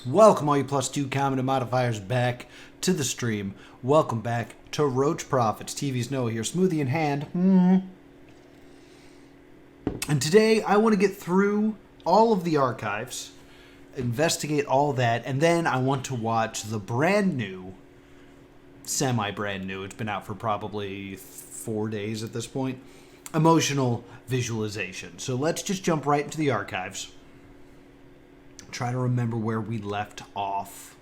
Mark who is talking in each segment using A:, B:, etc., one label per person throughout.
A: Welcome all you +2 comment and modifiers back to the stream. Welcome back to Roach Profits. TV's Noah here, smoothie in hand. And today I want to get through all of the archives, investigate all that, and then I want to watch the brand new, semi-brand new, it's been out for probably 4 days at this point, emotional visualization. So let's just jump right into the archives. Try to remember where we left off.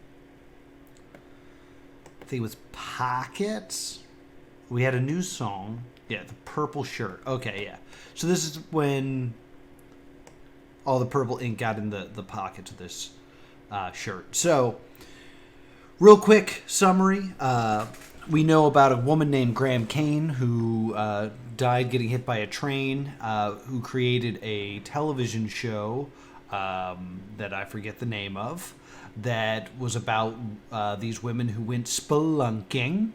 A: I think it was Pockets. We had a new song. Yeah, the purple shirt. Okay, yeah. So this is when all the purple ink got in the pockets of this shirt. So, real quick summary. We know about a woman named Graham Kane who died getting hit by a train, who created a television show that I forget the name of, that was about these women who went spelunking.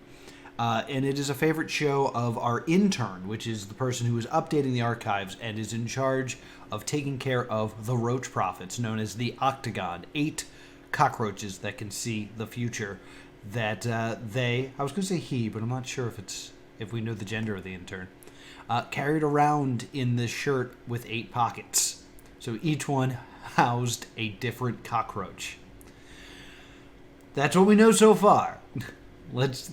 A: And it is a favorite show of our intern, which is the person who is updating the archives and is in charge of taking care of the roach prophets, known as the Octagon. 8 cockroaches that can see the future. That I was going to say he, but I'm not sure if we know the gender of the intern, carried around in this shirt with 8 pockets. So each one housed a different cockroach. That's what we know so far. Let's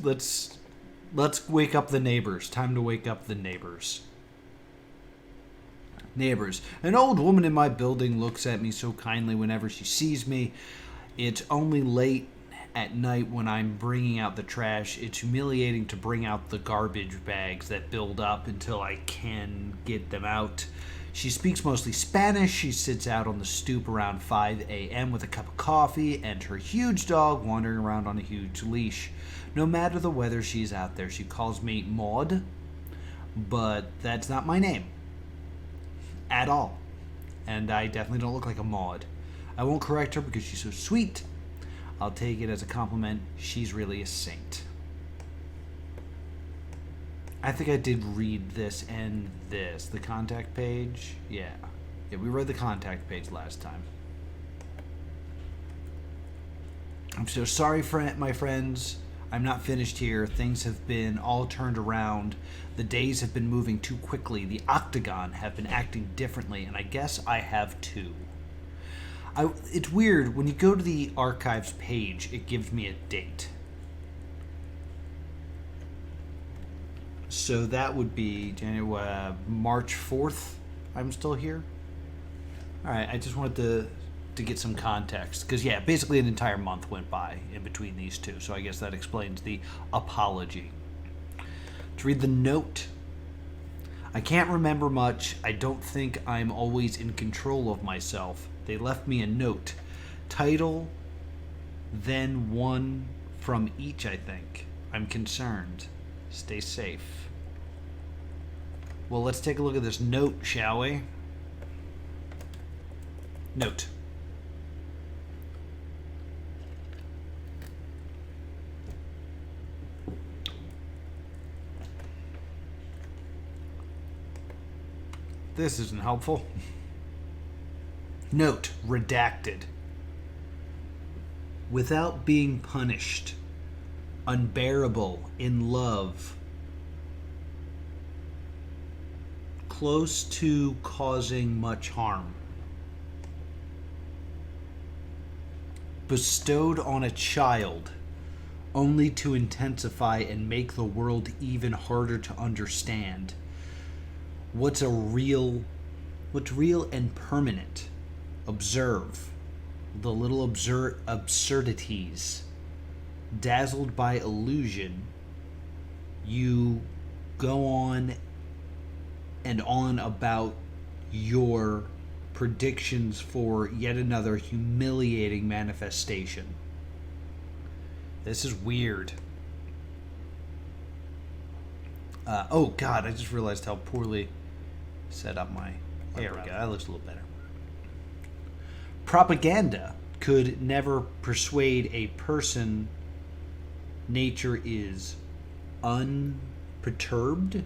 A: wake up the neighbors. Time to wake up the neighbors. Neighbors. An old woman in my building looks at me so kindly whenever she sees me. It's only late at night when I'm bringing out the trash. It's humiliating to bring out the garbage bags that build up until I can get them out. She speaks mostly Spanish. She sits out on the stoop around 5 a.m. with a cup of coffee and her huge dog wandering around on a huge leash. No matter the weather, she's out there. She calls me Maud, but that's not my name at all. And I definitely don't look like a Maud. I won't correct her because she's so sweet. I'll take it as a compliment. She's really a saint. I think I did read this and this. The contact page? Yeah, we read the contact page last time. I'm so sorry, my friends. I'm not finished here. Things have been all turned around. The days have been moving too quickly. The Octagon have been acting differently, and I guess I have too. It's weird. When you go to the archives page, it gives me a date. So that would be March 4th. I'm still here. All right, I just wanted to get some context. Because, yeah, basically an entire month went by in between these two. So I guess that explains the apology. To read the note. I can't remember much. I don't think I'm always in control of myself. They left me a note. Title, then one from each, I think. I'm concerned. Stay safe. Well, let's take a look at this note, shall we? Note. This isn't helpful. Note, redacted. Without being punished. Unbearable, in love, close to causing much harm, bestowed on a child, only to intensify and make the world even harder to understand. What's real and permanent? Observe the little absurdities. Dazzled by illusion, you go on and on about your predictions for yet another humiliating manifestation. This is weird. Oh God, I just realized how poorly set up my... There we go, that looks a little better. Propaganda could never persuade a person. Nature is unperturbed.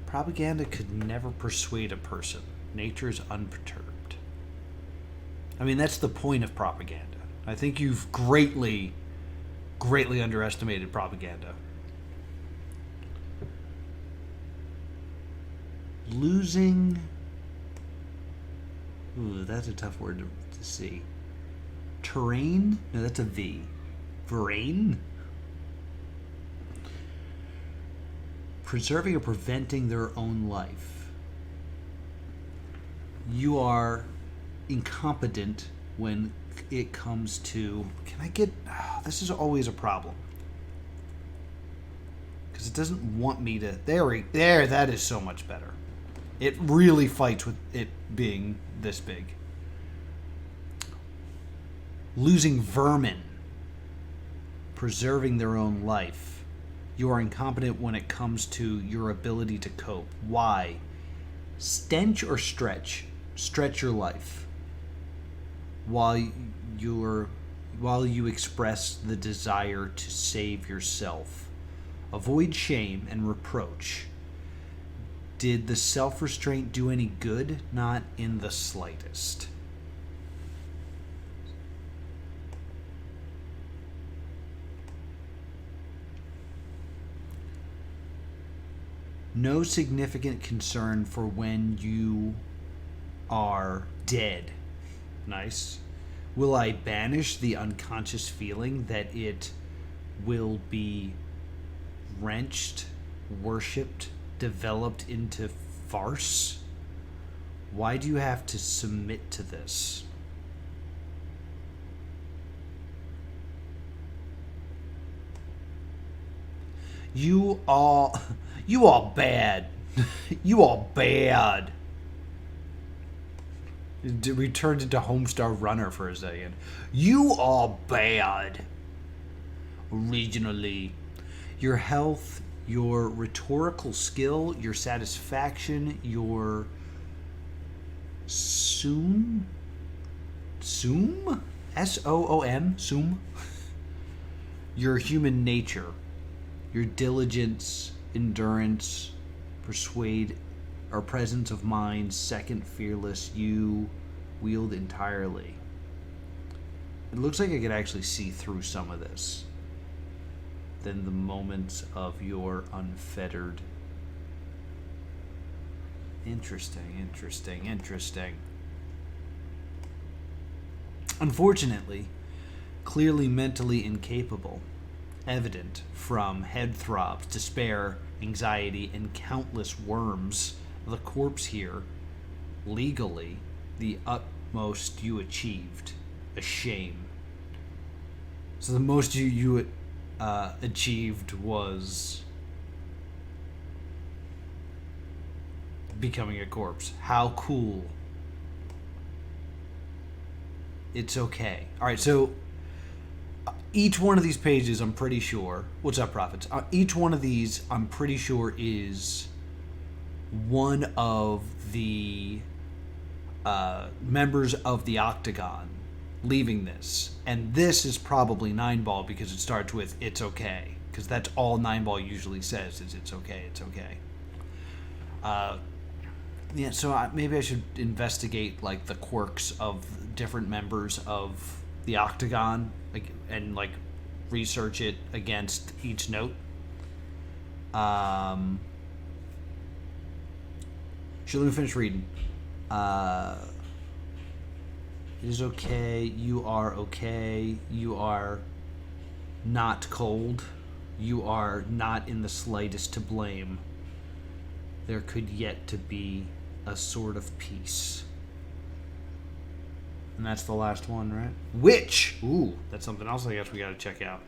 A: Propaganda could never persuade a person. Nature is unperturbed. I mean, that's the point of propaganda. I think you've greatly underestimated propaganda. Losing... Ooh, that's a tough word to see. Terrain? No, that's a V. Verain? Preserving or preventing their own life. You are incompetent when it comes to... Can I get... Oh, this is always a problem. Because it doesn't want me to... There, that is so much better. It really fights with it being this big. Losing vermin. Preserving their own life. You are incompetent when it comes to your ability to cope. Why? Stench or stretch? Stretch your life. While you express the desire to save yourself. Avoid shame and reproach. Did the self-restraint do any good? Not in the slightest. No significant concern for when you are dead. Nice. Will I banish the unconscious feeling that it will be wrenched, worshipped, developed into farce? Why do you have to submit to this? You all bad. You all bad. We turned into Homestar Runner for a second. You all bad. Originally, your health, your rhetorical skill, your satisfaction, your soom, S-O-O-M, soom, your human nature, your diligence, endurance, persuade, or presence of mind, second fearless, you wield entirely. It looks like I could actually see through some of this. Then the moments of your unfettered. Interesting. Unfortunately, clearly mentally incapable, evident from head throbs, despair, anxiety, and countless worms, the corpse here, legally, the utmost you achieved, a shame. So the most you achieved was becoming a corpse. How cool. It's okay. All right, so each one of these pages, I'm pretty sure... What's up, Prophets? Each one of these, I'm pretty sure, is one of the members of the Octagon leaving this. And this is probably 9-Ball because it starts with, it's okay. Because that's all 9-Ball usually says is, it's okay, it's okay. Yeah, so maybe I should investigate, like, the quirks of different members of the Octagon, like, and like research it against each note. Sure, let me finish reading. It is okay. You are okay. You are not cold. You are not in the slightest to blame. There could yet to be a sort of peace. And that's the last one, right? Which, ooh, that's something else I guess we got to check out.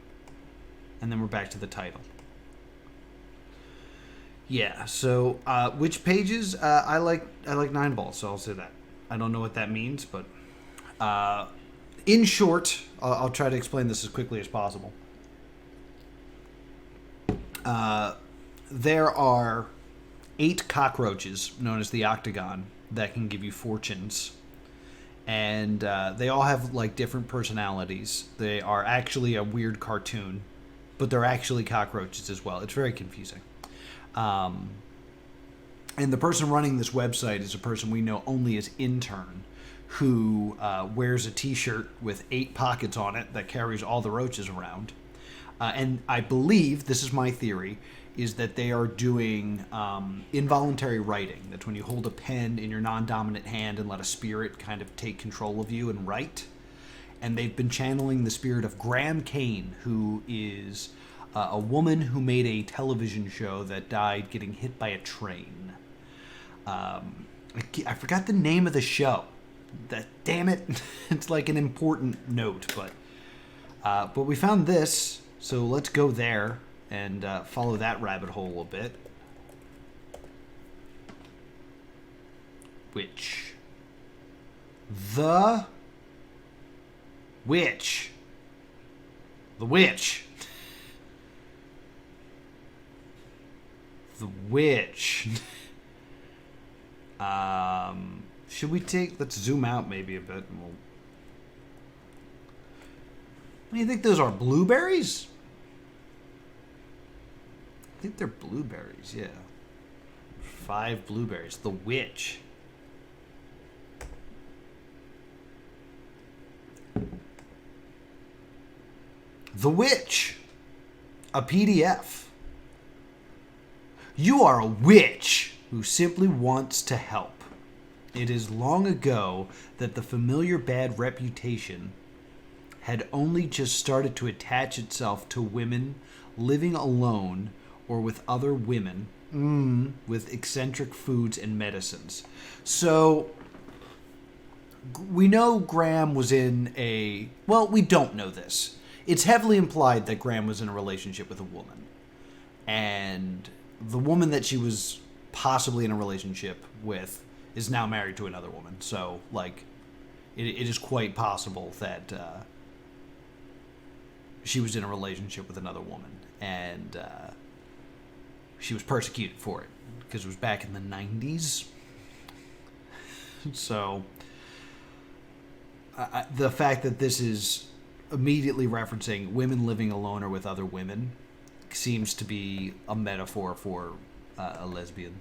A: And then we're back to the title. Yeah, so which pages? I like 9-Ball, so I'll say that. I don't know what that means, but in short, I'll try to explain this as quickly as possible. There are 8 cockroaches, known as the Octagon, that can give you fortunes. And they all have, like, different personalities. They are actually a weird cartoon, but they're actually cockroaches as well. It's very confusing. And the person running this website is a person we know only as Intern, who wears a t-shirt with 8 pockets on it that carries all the roaches around. And I believe, this is my theory, is that they are doing involuntary writing. That when you hold a pen in your non-dominant hand and let a spirit kind of take control of you and write. And they've been channeling the spirit of Graham Kane, who is a woman who made a television show that died getting hit by a train. I forgot the name of the show. Damn it. It's like an important note, but we found this, so let's go there and follow that rabbit hole a little bit. Witch. The witch. The witch. The witch. Should we let's zoom out maybe a bit. And what do you think those are? Blueberries? I think they're blueberries, yeah. 5 blueberries. The witch. The witch. A PDF. You are a witch who simply wants to help. It is long ago that the familiar bad reputation had only just started to attach itself to women living alone or with other women with eccentric foods and medicines. So we know Graham was in we don't know this. It's heavily implied that Graham was in a relationship with a woman. And the woman that she was possibly in a relationship with is now married to another woman. So, it is quite possible that she was in a relationship with another woman. And she was persecuted for it because it was back in the 90s. So, the fact that this is immediately referencing women living alone or with other women seems to be a metaphor for a lesbian.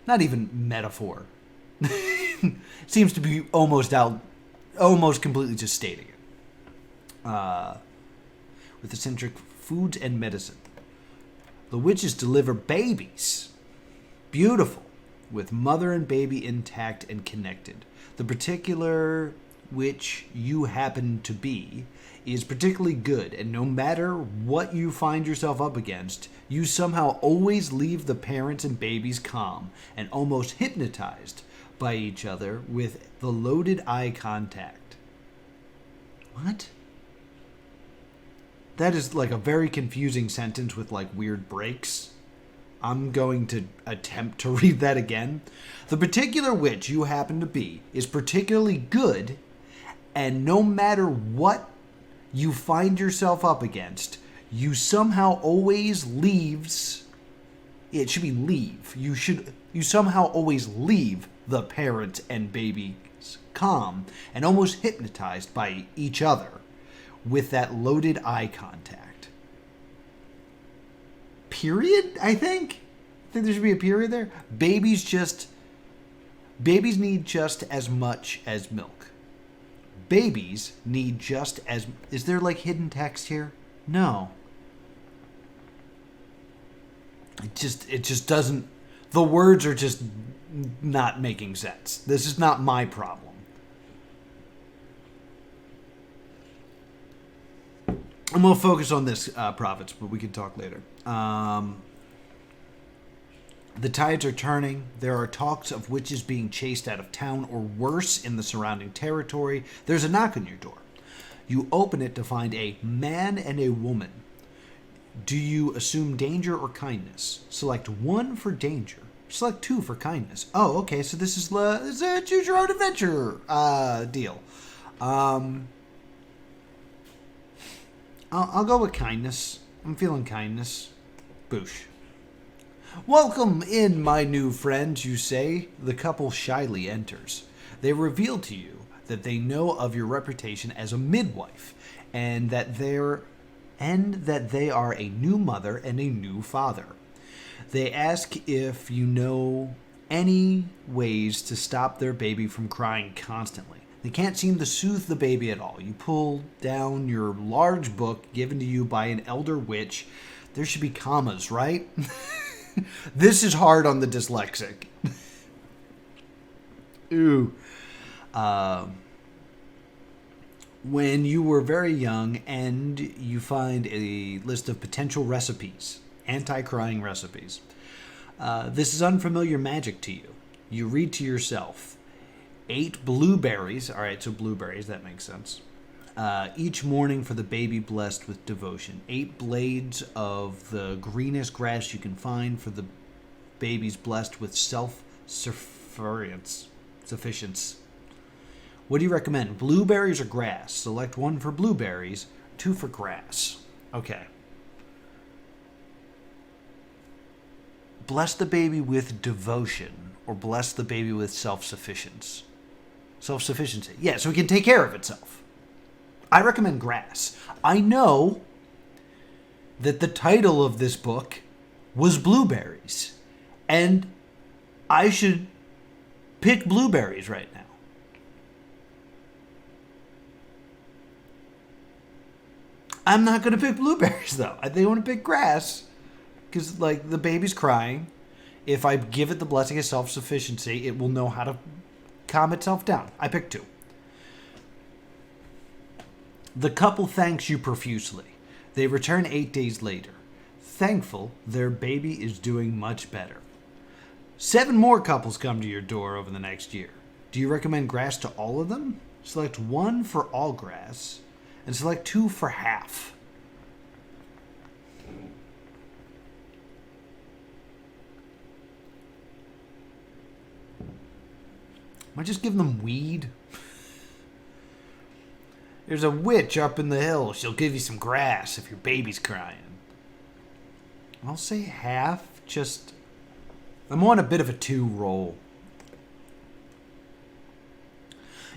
A: Not even metaphor. Seems to be almost completely just stating it. With eccentric foods and medicine. The witches deliver babies. Beautiful. With mother and baby intact and connected. The particular witch you happen to be is particularly good, and no matter what you find yourself up against, you somehow always leave the parents and babies calm and almost hypnotized by each other with the loaded eye contact. What? That is like a very confusing sentence with weird breaks. I'm going to attempt to read that again. The particular witch you happen to be is particularly good, and no matter what you find yourself up against, you somehow always leaves. It should be leave. You somehow always leave the parents and babies calm and almost hypnotized by each other with that loaded eye contact. Period, I think. I think there should be a period there. Babies need just as much as milk. Babies need just as... Is there hidden text here? No. It just doesn't... The words are just not making sense. This is not my problem. I'm going to focus on this, prophets, but we can talk later. The tides are turning. There are talks of witches being chased out of town or worse in the surrounding territory. There's a knock on your door. You open it to find a man and a woman. Do you assume danger or kindness? Select 1 for danger. Select 2 for kindness. Oh, okay, so this is a choose your own adventure deal. I'll go with kindness. I'm feeling kindness. Boosh. Welcome in, my new friend, you say. The couple shyly enters. They reveal to you that they know of your reputation as a midwife, and that they are a new mother and a new father. They ask if you know any ways to stop their baby from crying constantly. They can't seem to soothe the baby at all. You pull down your large book given to you by an elder witch. There should be commas, right? This is hard on the dyslexic. Ooh. When you were very young and you find a list of potential recipes, anti-crying recipes. This is unfamiliar magic to you. You read to yourself, 8 blueberries, all right, so blueberries, that makes sense, each morning for the baby blessed with devotion. 8 blades of the greenest grass you can find for the babies blessed with sufficiency. What do you recommend? Blueberries or grass? Select 1 for blueberries, 2 for grass. Okay. Bless the baby with devotion, or bless the baby with self-sufficiency. Self-sufficiency. Yeah, so it can take care of itself. I recommend grass. I know that the title of this book was blueberries, and I should pick blueberries right now. I'm not going to pick blueberries, though. I think I want to pick grass. Because, like, the baby's crying. If I give it the blessing of self-sufficiency, it will know how to calm itself down. I picked 2. The couple thanks you profusely. They return 8 days later. Thankful their baby is doing much better. 7 more couples come to your door over the next year. Do you recommend grass to all of them? Select 1 for all grass. And select 2 for half. Am I just giving them weed? There's a witch up in the hill. She'll give you some grass if your baby's crying. I'll say half. Just, I'm on a bit of a 2 roll.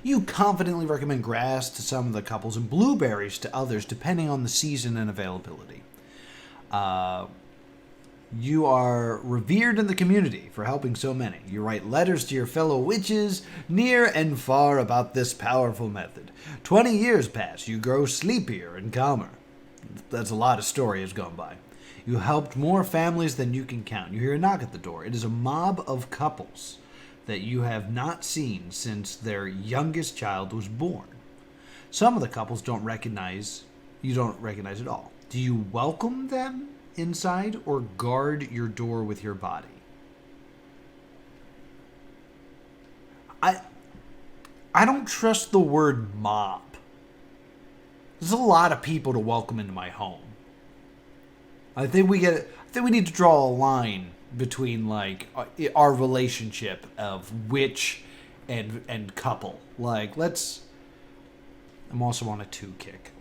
A: You confidently recommend grass to some of the couples and blueberries to others, depending on the season and availability. You are revered in the community for helping so many. You write letters to your fellow witches near and far about this powerful method. 20 years pass. You grow sleepier and calmer. That's a lot of story has gone by. You helped more families than you can count. You hear a knock at the door. It is a mob of couples that you have not seen since their youngest child was born. Some of the couples you don't recognize at all. Do you welcome them inside or guard your door with your body? I don't trust the word mob. There's a lot of people to welcome into my home. I think we need to draw a line between like our relationship of witch and couple. Like, I'm also on a 2 kick.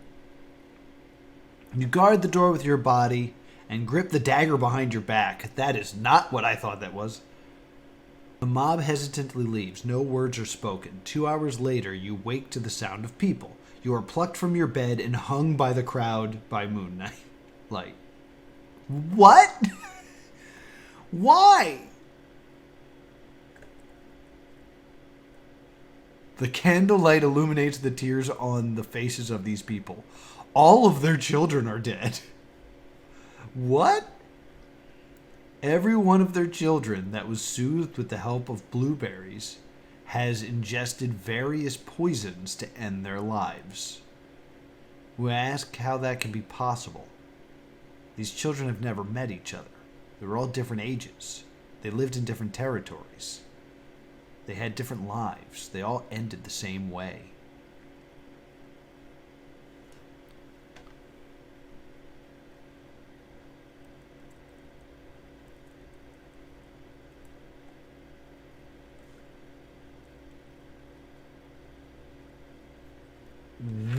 A: You guard the door with your body and grip the dagger behind your back. That is not what I thought that was. The mob hesitantly leaves. No words are spoken. 2 hours later, you wake to the sound of people. You are plucked from your bed and hung by the crowd by moonlight. Like, what? Why? The candlelight illuminates the tears on the faces of these people. All of their children are dead. What? Every one of their children that was soothed with the help of blueberries has ingested various poisons to end their lives. We ask how that can be possible. These children have never met each other. They were all different ages. They lived in different territories. They had different lives. They all ended the same way.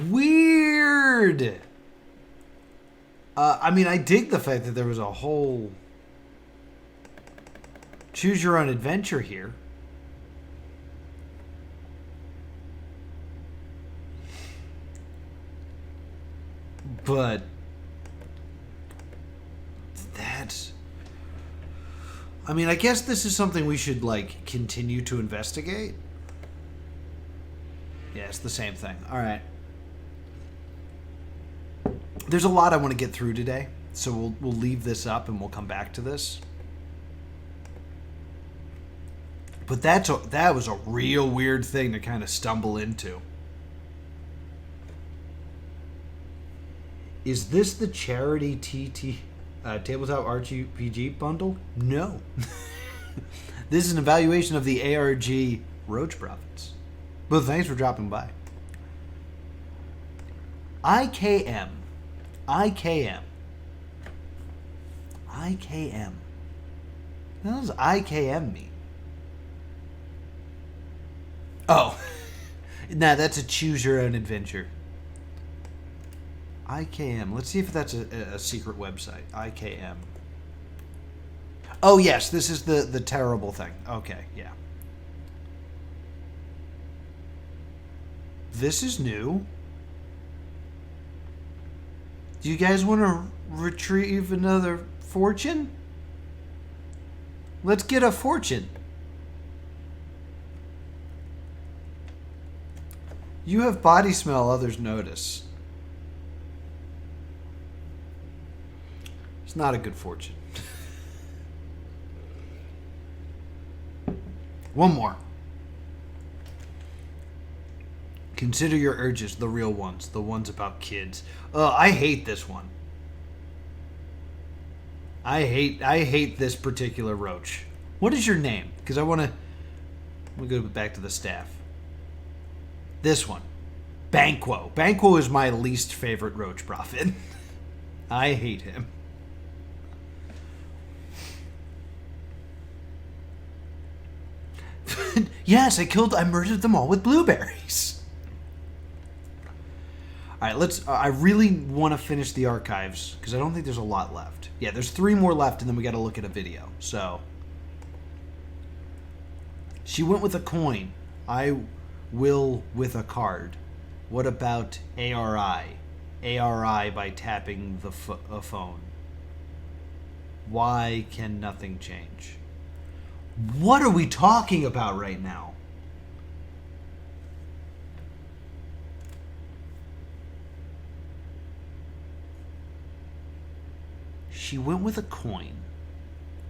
A: Weird! I dig the fact that there was a whole choose your own adventure here. But that's... I mean, I guess this is something we should, like, continue to investigate. Yeah, it's the same thing. All right. There's a lot I want to get through today, so we'll leave this up and we'll come back to this. But that was a real weird thing to kind of stumble into. Is this the charity tabletop RPG bundle? No. This is an evaluation of the ARG Roach profits. Well, thanks for dropping by. IKM. What does IKM mean? Oh. Nah, that's a choose your own adventure. IKM. Let's see if that's a secret website. IKM. Oh, yes. This is the terrible thing. Okay, yeah. This is new. Do you guys want to retrieve another fortune? Let's get a fortune. You have body smell, others notice. It's not a good fortune. One more. Consider your urges, the real ones, the ones about kids. I hate this one. I hate this particular roach. What is your name? Because I want to go back to the staff. This one. Banquo. Banquo is my least favorite roach prophet. I hate him. Yes, I murdered them all with blueberries. All right, let's. I really want to finish the archives because I don't think there's a lot left. Yeah, there's 3 more left, and then we got to look at a video. So she went with a coin. I will with a card. What about ARI? ARI by tapping the phone. Why can nothing change? What are we talking about right now? She went with a coin.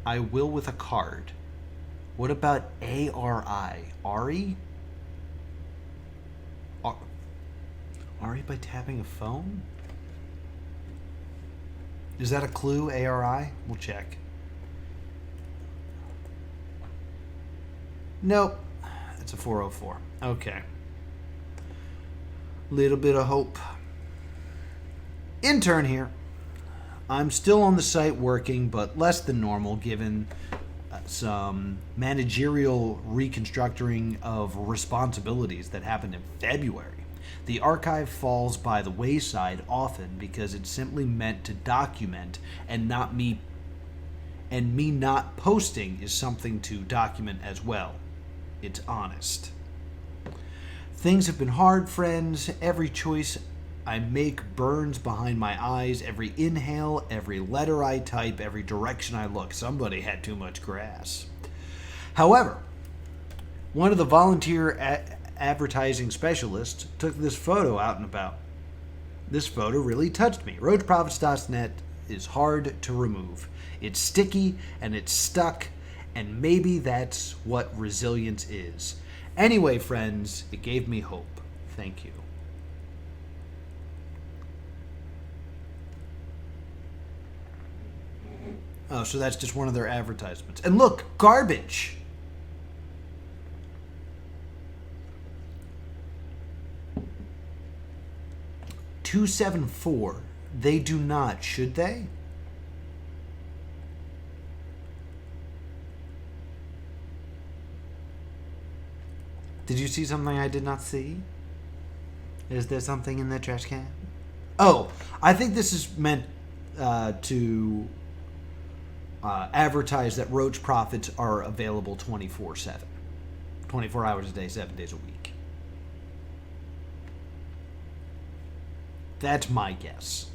A: I will with a card. What about ARI? Ari? Ari by tapping a phone? Is that a clue, ARI? We'll check. Nope. It's a 404. Okay. Little bit of hope. Intern here. I'm still on the site working, but less than normal given some managerial reconstructing of responsibilities that happened in February. The archive falls by the wayside often because it's simply meant to document and me not posting is something to document as well. It's honest. Things have been hard, friends. Every choice I make burns behind my eyes. Every inhale, every letter I type, every direction I look. Somebody had too much grass. However, one of the volunteer advertising specialists took this photo out and about. This photo really touched me. RoachProfits.net is hard to remove. It's sticky and it's stuck, and maybe that's what resilience is. Anyway, friends, it gave me hope. Thank you. Oh, so that's just one of their advertisements. And look, garbage. $274. They do not, should they? Did you see something I did not see? Is there something in the trash can? Oh, I think this is meant to advertise that Roach profits are available 24/7. 24 hours a day, 7 days a week. That's my guess.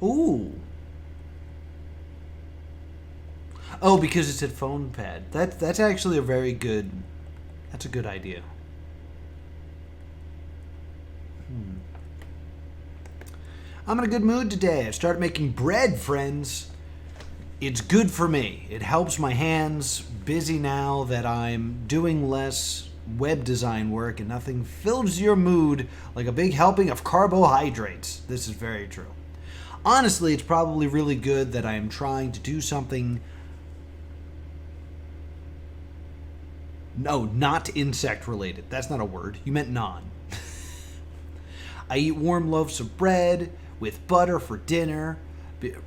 A: Ooh. Oh, because it's a phone pad. That's actually a very good... That's a good idea. I'm in a good mood today. I started making bread, friends. It's good for me. It helps my hands. Busy now that I'm doing less web design work, and nothing fills your mood like a big helping of carbohydrates. This is very true. Honestly, it's probably really good that I am trying to do something... No, not insect related. That's not a word. You meant non. I eat warm loaves of bread with butter for dinner,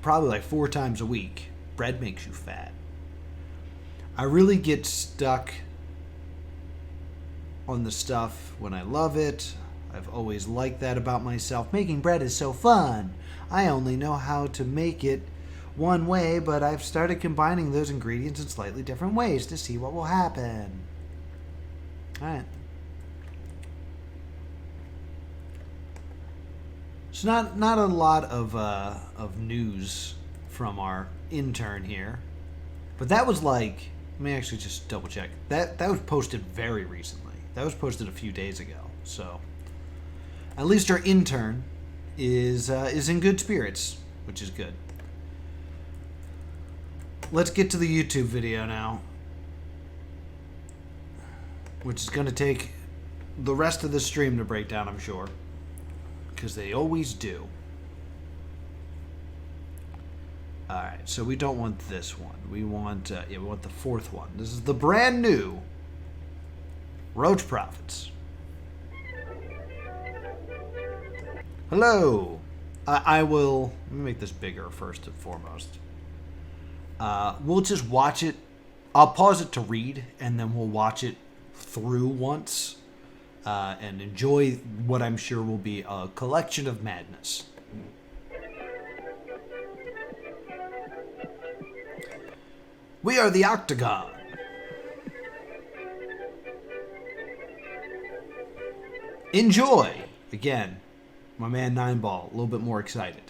A: probably like 4 times a week. Bread makes you fat. I really get stuck on the stuff when I love it. I've always liked that about myself. Making bread is so fun. I only know how to make it one way, but I've started combining those ingredients in slightly different ways to see what will happen. Alright. So not a lot of news from our intern here. But that was like... Let me actually just double check. That was posted very recently. That was posted a few days ago. So at least our intern is in good spirits, which is good. Let's get to the YouTube video now, which is going to take the rest of the stream to break down, I'm sure, because they always do. Alright, so we don't want this one. We want we want the 4th one. This is the brand new Roach Profits. Hello! I will... Let me make this bigger first and foremost. We'll just watch it. I'll pause it to read, and then we'll watch it through once and enjoy what I'm sure will be a collection of madness. We are the Octagon. Enjoy! Again, my man Nineball, a little bit more excited.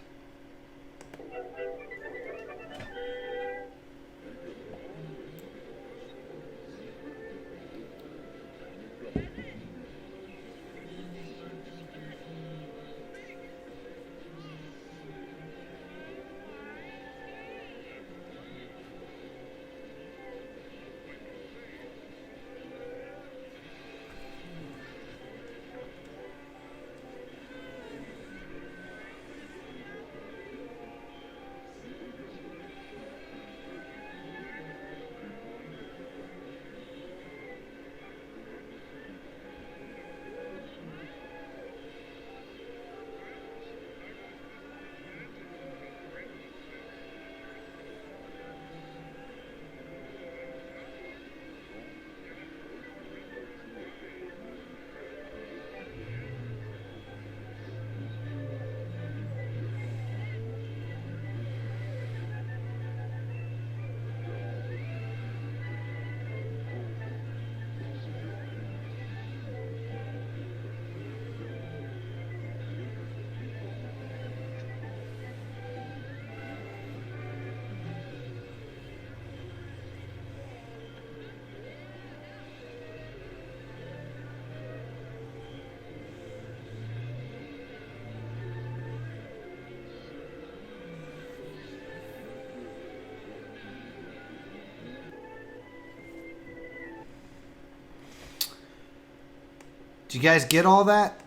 A: Do you guys get all that?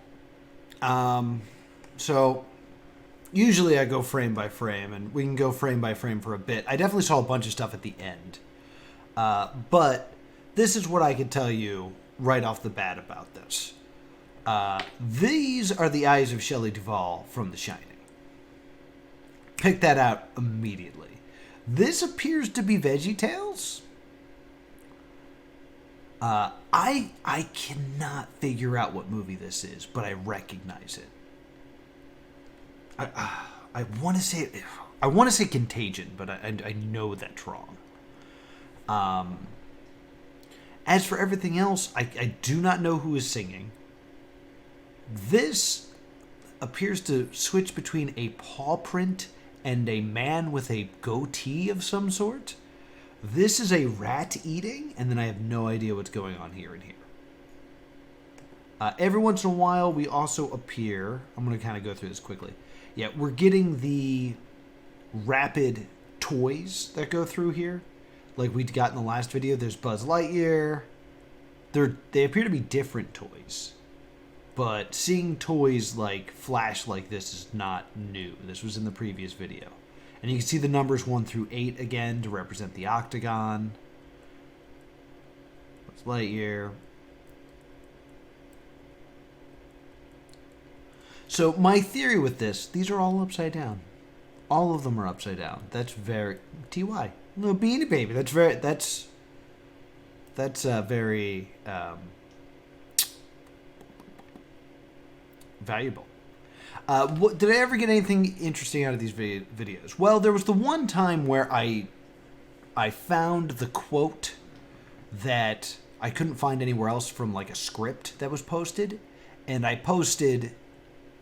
A: So usually I go frame by frame, and we can go frame by frame for a bit. I definitely saw a bunch of stuff at the end. But this is what I can tell you right off the bat about this. These are the eyes of Shelley Duvall from The Shining. Pick that out immediately. This appears to be VeggieTales. I cannot figure out what movie this is, but I recognize it. I want to say Contagion, but I know that's wrong. As for everything else, I do not know who is singing. This appears to switch between a paw print and a man with a goatee of some sort. This is a rat eating, and then I have no idea what's going on here and here. Every once in a while, we also appear... I'm going to kind of go through this quickly. Yeah, we're getting the rapid toys that go through here. Like we got in the last video, there's Buzz Lightyear. They appear to be different toys. But seeing toys like flash like this is not new. This was in the previous video. And you can see the numbers 1 through 8 again to represent the octagon. Buzz Lightyear. So my theory with this, these are all upside down. All of them are upside down. That's very... TY. Little Beanie Baby. That's very... That's very... valuable. Did I ever get anything interesting out of these videos? Well, there was the one time where I found the quote that I couldn't find anywhere else from like a script that was posted, and I posted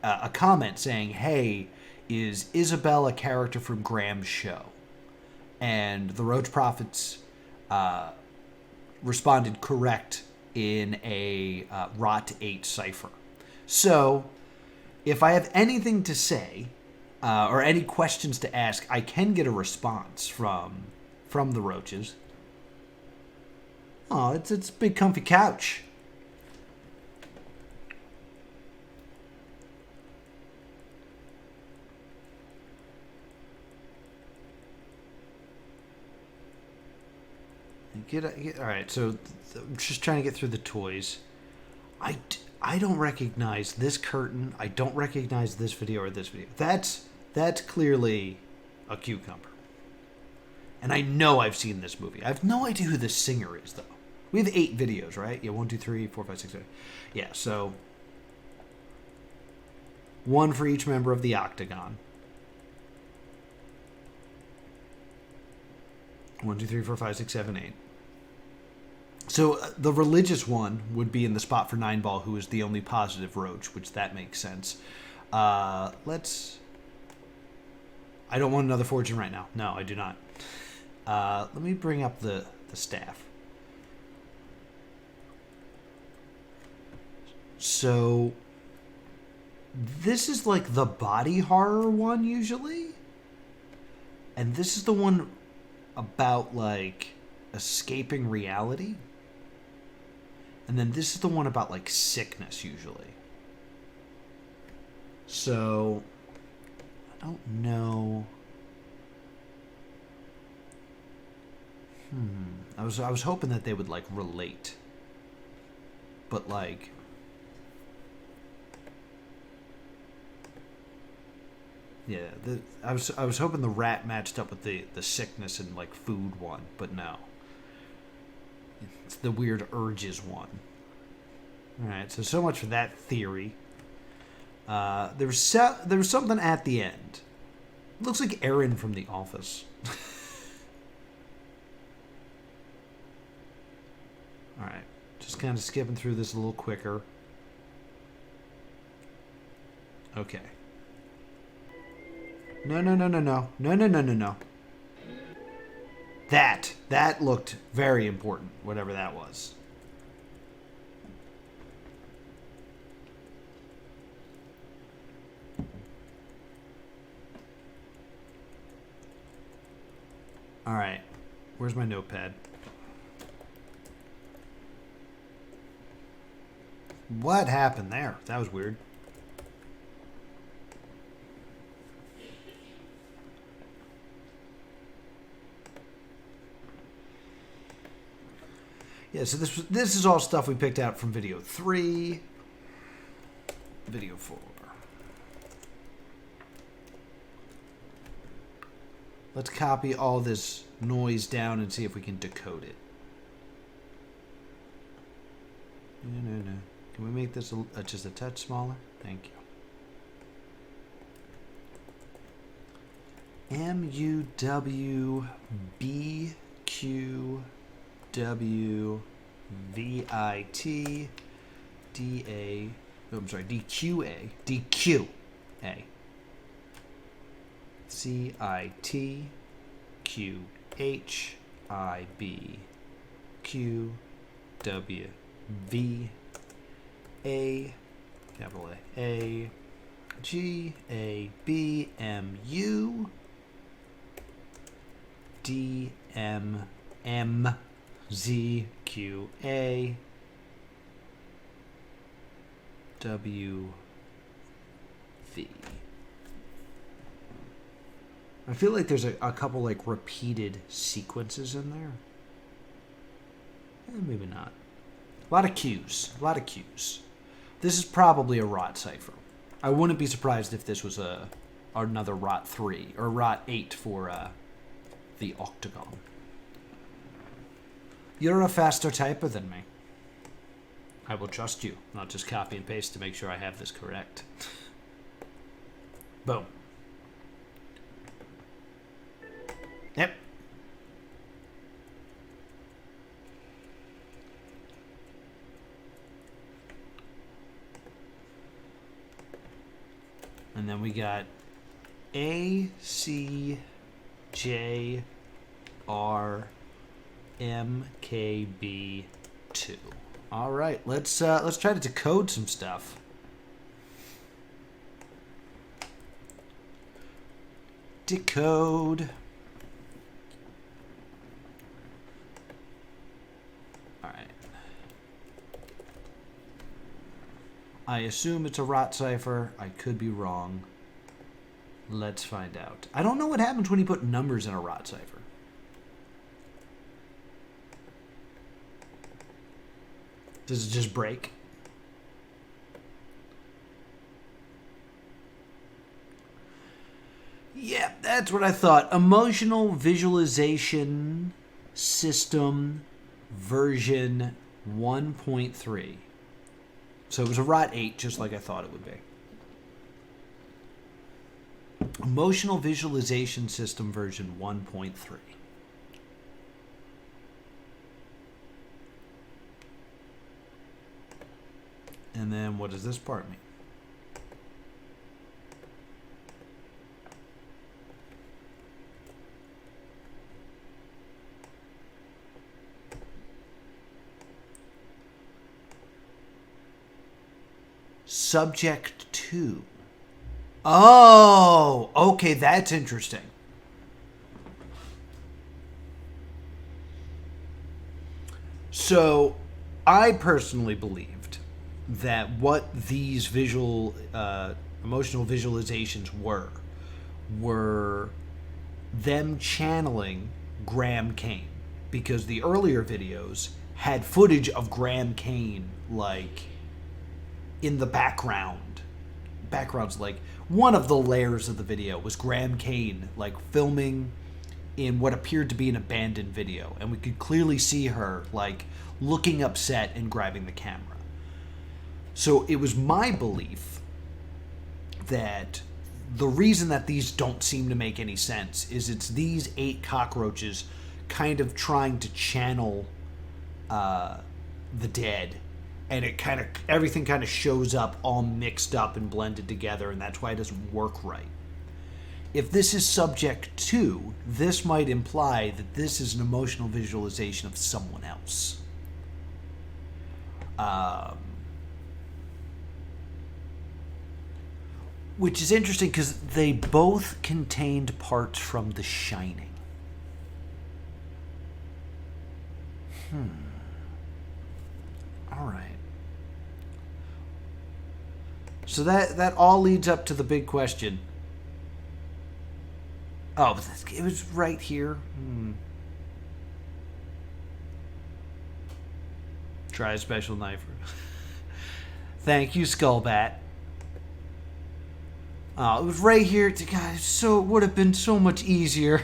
A: a comment saying, "Hey, is Isabel a character from Graham's show?" And the Roach Prophets responded correct in a Rot 8 cipher. So, if I have anything to say or any questions to ask, I can get a response from the Roaches. Oh, it's a big comfy couch. All right, so I'm just trying to get through the toys. I don't recognize this curtain. I don't recognize this video or this video. That's clearly a cucumber. And I know I've seen this movie. I have no idea who this singer is, though. We have 8 videos, right? Yeah, 1, 2, 3, 4, 5, 6, 7. Yeah, so 1 for each member of the octagon. 1, 2, 3, 4, 5, 6, 7, 8. So the religious one would be in the spot for 9-ball, who is the only positive Roach, which that makes sense. I don't want another fortune right now. No, I do not. Let me bring up the staff. So this is like the body horror one usually. And this is the one about like escaping reality. And then this is the one about like sickness usually. So I don't know. I was hoping that they would like relate. But like yeah, I was hoping the rat matched up with the sickness and like food one, but no. It's the weird urges one. All right, so much for that theory. There was something at the end. It looks like Aaron from The Office. All right, just kind of skipping through this a little quicker. Okay. No. That looked very important, whatever that was. All right, where's my notepad? What happened there? That was weird. Yeah, so this is all stuff we picked out from video 3, video 4. Let's copy all this noise down and see if we can decode it. No. Can we make this just a touch smaller? Thank you. DQA. CITQHIBQWV capital A GABMU DMMZQA WV. I feel like there's a couple like repeated sequences in there. Maybe not. A lot of Q's. This is probably a rot cipher. I wouldn't be surprised if this was another rot 3 or rot 8 for the octagon. You're a faster typer than me. I will trust you, not just copy and paste to make sure I have this correct. Boom. Yep. And then we got ACJRMKB2. All right, let's try to decode some stuff. Decode. All right. I assume it's a rot cipher. I could be wrong. Let's find out. I don't know what happens when you put numbers in a rot cipher. Does it just break? Yeah, that's what I thought. Emotional visualization system version 1.3. So it was a rot 8, just like I thought it would be. Emotional visualization system version 1.3. And then what does this part mean? Subject to. Oh, okay, that's interesting. So, I personally believed that what these emotional visualizations were them channeling Graham Kane, because the earlier videos had footage of Graham Kane like in the background. Background's like one of the layers of the video was Graham Kane like filming in what appeared to be an abandoned video, and we could clearly see her like looking upset and grabbing the camera. So it was my belief that the reason that these don't seem to make any sense is it's these 8 cockroaches kind of trying to channel the dead, and everything kind of shows up all mixed up and blended together, and that's why it doesn't work right. If this is subject to, this might imply that this is an emotional visualization of someone else. Which is interesting because they both contained parts from The Shining. All right. So that all leads up to the big question. Oh, it was right here. Try a special knife. Thank you, Skullbat. Oh, it was right here. God, so it would have been so much easier.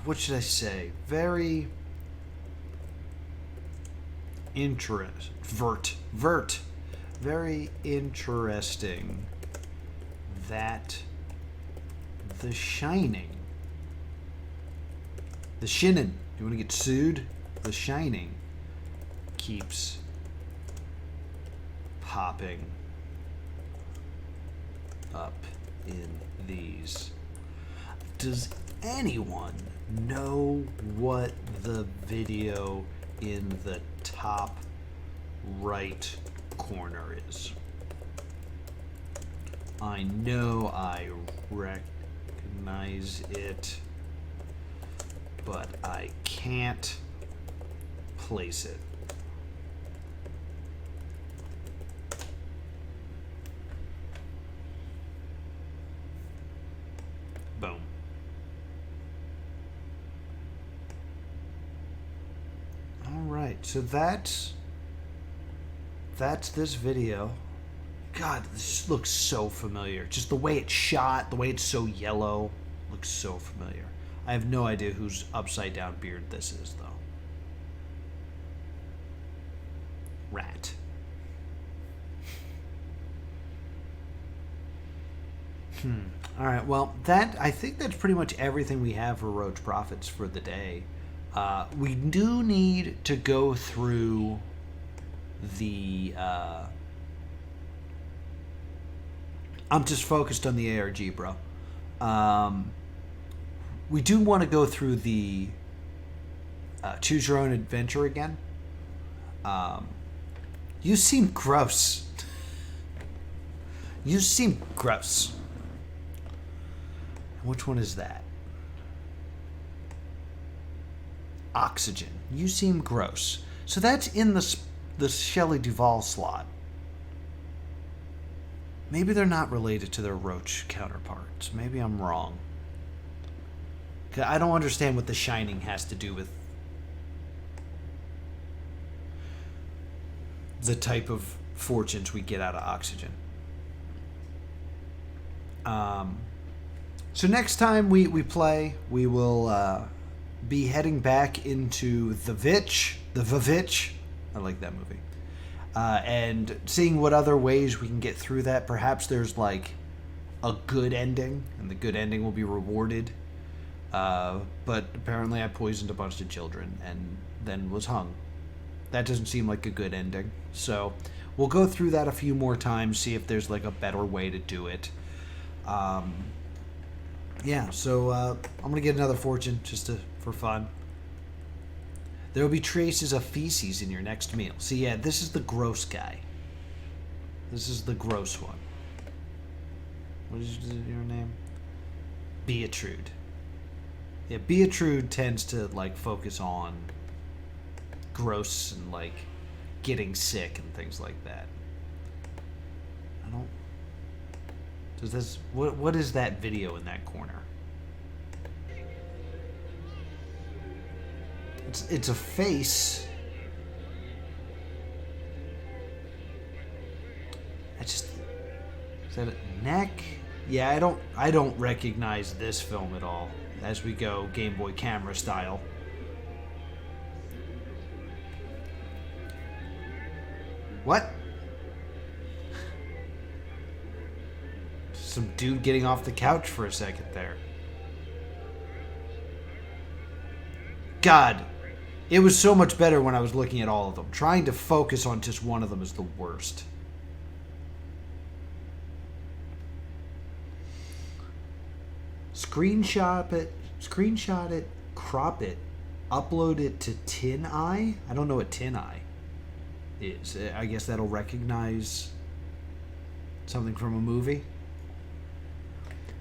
A: What should I say? Very very interesting that The Shining, The Shinin, you want to get sued? The Shining keeps popping up in these. Does anyone know what the video in the top right corner is? I know I recognize it, but I can't place it. Boom. All right, so that's this video. God, this looks so familiar. Just the way it's shot, the way it's so yellow, looks so familiar. I have no idea whose upside down beard this is, though. Rat. All right, well, I think that's pretty much everything we have for Roach Profits for the day. We do need to go through the... I'm just focused on the ARG, bro. We do want to go through the Choose Your Own Adventure again. You seem gross. You seem gross. Which one is that? Oxygen. You seem gross. So that's in the Shelley Duvall slot. Maybe they're not related to their Roach counterparts. Maybe I'm wrong. I don't understand what The Shining has to do with the type of fortunes we get out of Oxygen. So next time we play, we will be heading back into The Vivitch. I like that movie. And seeing what other ways we can get through that. Perhaps there's like a good ending, and the good ending will be rewarded. But apparently I poisoned a bunch of children and then was hung. That doesn't seem like a good ending. So we'll go through that a few more times, see if there's like a better way to do it. Yeah, so I'm going to get another fortune just for fun. There will be traces of feces in your next meal. See, yeah, this is the gross guy. This is the gross one. What is your name? Beatrude. Yeah, Beatrude tends to, like, focus on gross and, like, getting sick and things like that. I don't... Does this... What is that video in that corner? It's a face. Is that a neck? Yeah, I don't recognize this film at all. As we go Game Boy camera style. What? Some dude getting off the couch for a second there. God, it was so much better when I was looking at all of them. Trying to focus on just one of them is the worst. Screenshot it, crop it, upload it to Tin Eye. I don't know what Tin Eye is. I guess that'll recognize something from a movie.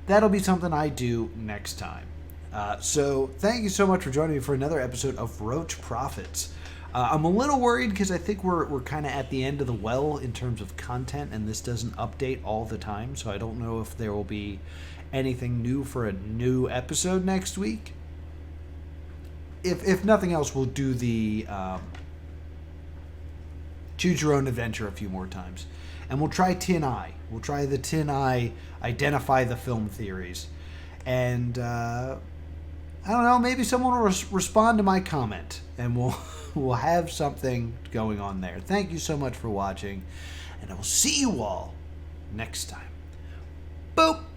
A: That'll be something I do next time. So thank you so much for joining me for another episode of Roach Profits. I'm a little worried because I think we're kind of at the end of the well in terms of content, and this doesn't update all the time, so I don't know if there will be anything new for a new episode next week. If nothing else, we'll do the Choose Your Own Adventure a few more times. And we'll try Tin Eye. We'll try the Tin Eye, identify the film theories. And, I don't know, maybe someone will respond to my comment. And we'll have something going on there. Thank you so much for watching. and I will see you all next time. Boop!